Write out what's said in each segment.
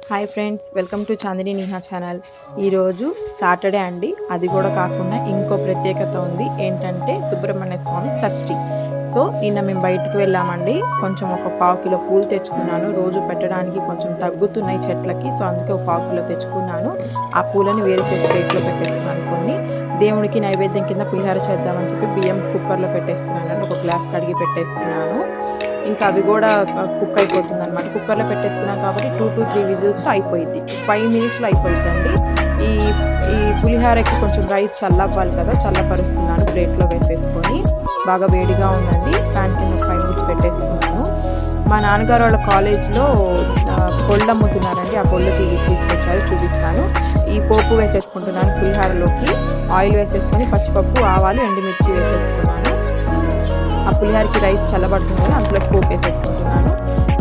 Hi friends, welcome to Chandini Niha channel. ఈరోజు Saturday అండి. అది కూడా కాకుండా ఇంకో ప్రత్యేకత ఉంది. ఏంటంటే సుబ్రహ్మణ్య స్వామి షష్ఠి. సో నిన్న మేము బయటికి వెళ్ళామండి. కొంచెం ఒక 1/4 కిలో పూలు తెచ్చుకున్నాను. రోజు పెట్టడానికి కొంచెం తగ్గుతున్నాయి చెట్లకి. సో అందుకే ఒక 1/4 కిలో తెచ్చుకున్నాను. ఆ పూలను వేరు చేసి ప్లేట్లో పెట్టేసుకున్నాను. కొన్ని దేవునికి నైవేద్యం కింద పులిహార చేద్దామని చెప్పి బియ్యం కుక్కర్లో పెట్టేసుకున్నాను. ఒక గ్లాస్ కడిగి పెట్టేసుకున్నాను. ఇంకా అవి కూడా కుక్ అయిపోతుంది అనమాట. కుక్కర్లో పెట్టేసుకున్నాం కాబట్టి 2 to 3 విజిల్స్లో అయిపోయింది. 5 మినిట్స్లో అయిపోయిందండి. ఈ ఈ పులిహారకి కొంచెం రైస్ చల్లవ్వాలి కదా, చల్లపరుస్తున్నాను. ప్లేట్లో వేసేసుకొని బాగా వేడిగా ఉందండి. ప్యాన్ కింద 5 మినిట్స్ పెట్టేసుకున్నాను. మా నాన్నగారు వాళ్ళ కాలేజ్లో పొళ్ళు అమ్ముతున్నారండి. ఆ పొళ్ళు తీసుకొచ్చారు, చూపిస్తాను. ఈ పోపు వేసేసుకుంటున్నాను. పులిహారలోకి ఆయిల్ వేసేసుకొని పచ్చిపప్పు, ఆవాలు, ఎండుమిర్చి వేసేసుకున్నాను. ఆ పులిహారకి రైస్ చల్లబడుతుంది కదా, అందులో పోపు వేసేసుకుంటున్నాను.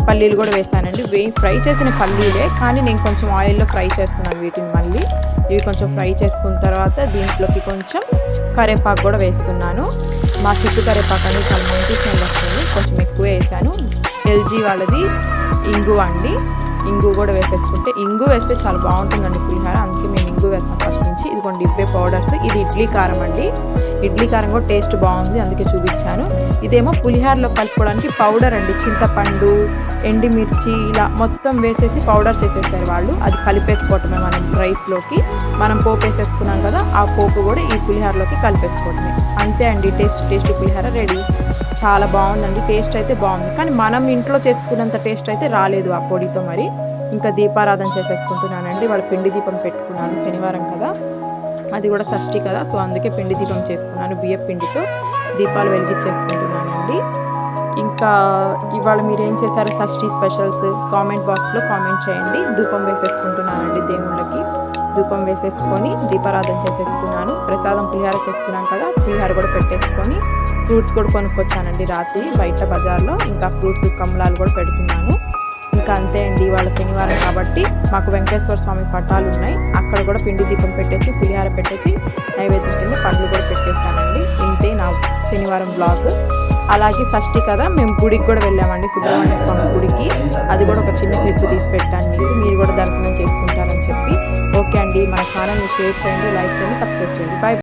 పల్లీలు కూడా వేసానండి. ఫ్రై చేసిన పల్లీలే, కానీ నేను కొంచెం ఆయిల్లో ఫ్రై చేస్తున్నాను వీటిని. మళ్ళీ ఇవి కొంచెం ఫ్రై చేసుకున్న తర్వాత దీంట్లోకి కొంచెం కరివేపాకు కూడా వేస్తున్నాను. మా చుట్టూ కరివేపాకు అనేది చాలా మంచి స్మెల్ వస్తుంది. కొంచెం ఎక్కువ వేసాను. ఎల్జీ వాళ్ళది ఇంగు అండి. ఇంగు కూడా వేసేసుకుంటే, ఇంగు వేస్తే చాలా బాగుంటుందండి పులిహార. అందుకే మేము ఇంగు వేస్తాం ఫస్ట్ నుంచి. ఇదిగోండి ఇవే పౌడర్స్. ఇది ఇడ్లీ కారం అండి. ఇడ్లీ కారం కూడా టేస్ట్ బాగుంది, అందుకే చూపించాను. ఇదేమో పులిహారలో కలుపుకోవడానికి పౌడర్ అండి. చింతపండు, ఎండుమిర్చి ఇలా మొత్తం వేసేసి పౌడర్ చేసేసారు వాళ్ళు. అది కలిపేసుకోవటమే మనం రైస్లోకి. మనం పోపు వేసేసుకున్నాం కదా, ఆ పోపు కూడా ఈ పులిహారలోకి కలిపేసుకోవటమే. అంతే అండి, టేస్ట్ పులిహార రెడీ. చాలా బాగుందండి. టేస్ట్ అయితే బాగుంది, కానీ మనం ఇంట్లో చేసుకున్నంత టేస్ట్ అయితే రాలేదు ఆ పొడితో. మరి ఇంకా దీపారాధన చేసేసుకుంటున్నానండి. వాళ్ళ పిండి దీపం పెట్టుకున్నాను, శనివారం కదా, అది కూడా షష్ఠి కదా. సో అందుకే పిండి దీపం చేసుకున్నాను. బియ్యం పిండితో దీపాలు వెలిగించేసుకుంటున్నానండి. ఇంకా ఇవాళ మీరు ఏం చేశారో షష్ఠి స్పెషల్స్ కామెంట్ బాక్స్లో కామెంట్ చేయండి. ధూపం వేసేసుకుంటున్నానండి. దేవుళ్ళకి ధూపం వేసేసుకొని దీపారాధన చేసేసుకున్నాను. ప్రసాదం పులిహార చేసుకున్నాను కదా, పులిహార కూడా పెట్టేసుకొని ఫ్రూట్స్ కూడా కొనుక్కొచ్చానండి రాత్రి బయట బజార్లో. ఇంకా ఫ్రూట్స్, కమలాలు కూడా పెడుతున్నాను. ఇంకా అంతే అండి. ఇవాళ శనివారం కాబట్టి మాకు వెంకటేశ్వర స్వామి పటాలు ఉన్నాయి. అక్కడ కూడా పిండి దీపం పెట్టేసి పులిహార పెట్టేసి నైవేద్యం కింద పండ్లు కూడా పెట్టేస్తానండి. ఇంతే నా శనివారం బ్లాగ్. అలాగే షష్ఠి కదా, మేము గుడికి కూడా వెళ్ళామండి, సుబ్రహ్మణ్య స్వామి గుడికి. అది కూడా ఒక చిన్న క్లిప్ తీసి పెట్టాను మీకు. మీరు కూడా దర్శనం చేసుకుంటారని చెప్పి. ఓకే అండి, మన ఛానల్ని షేర్ చేయండి, లైక్ చేయండి, సబ్స్క్రైబ్ చేయండి. బాయ్.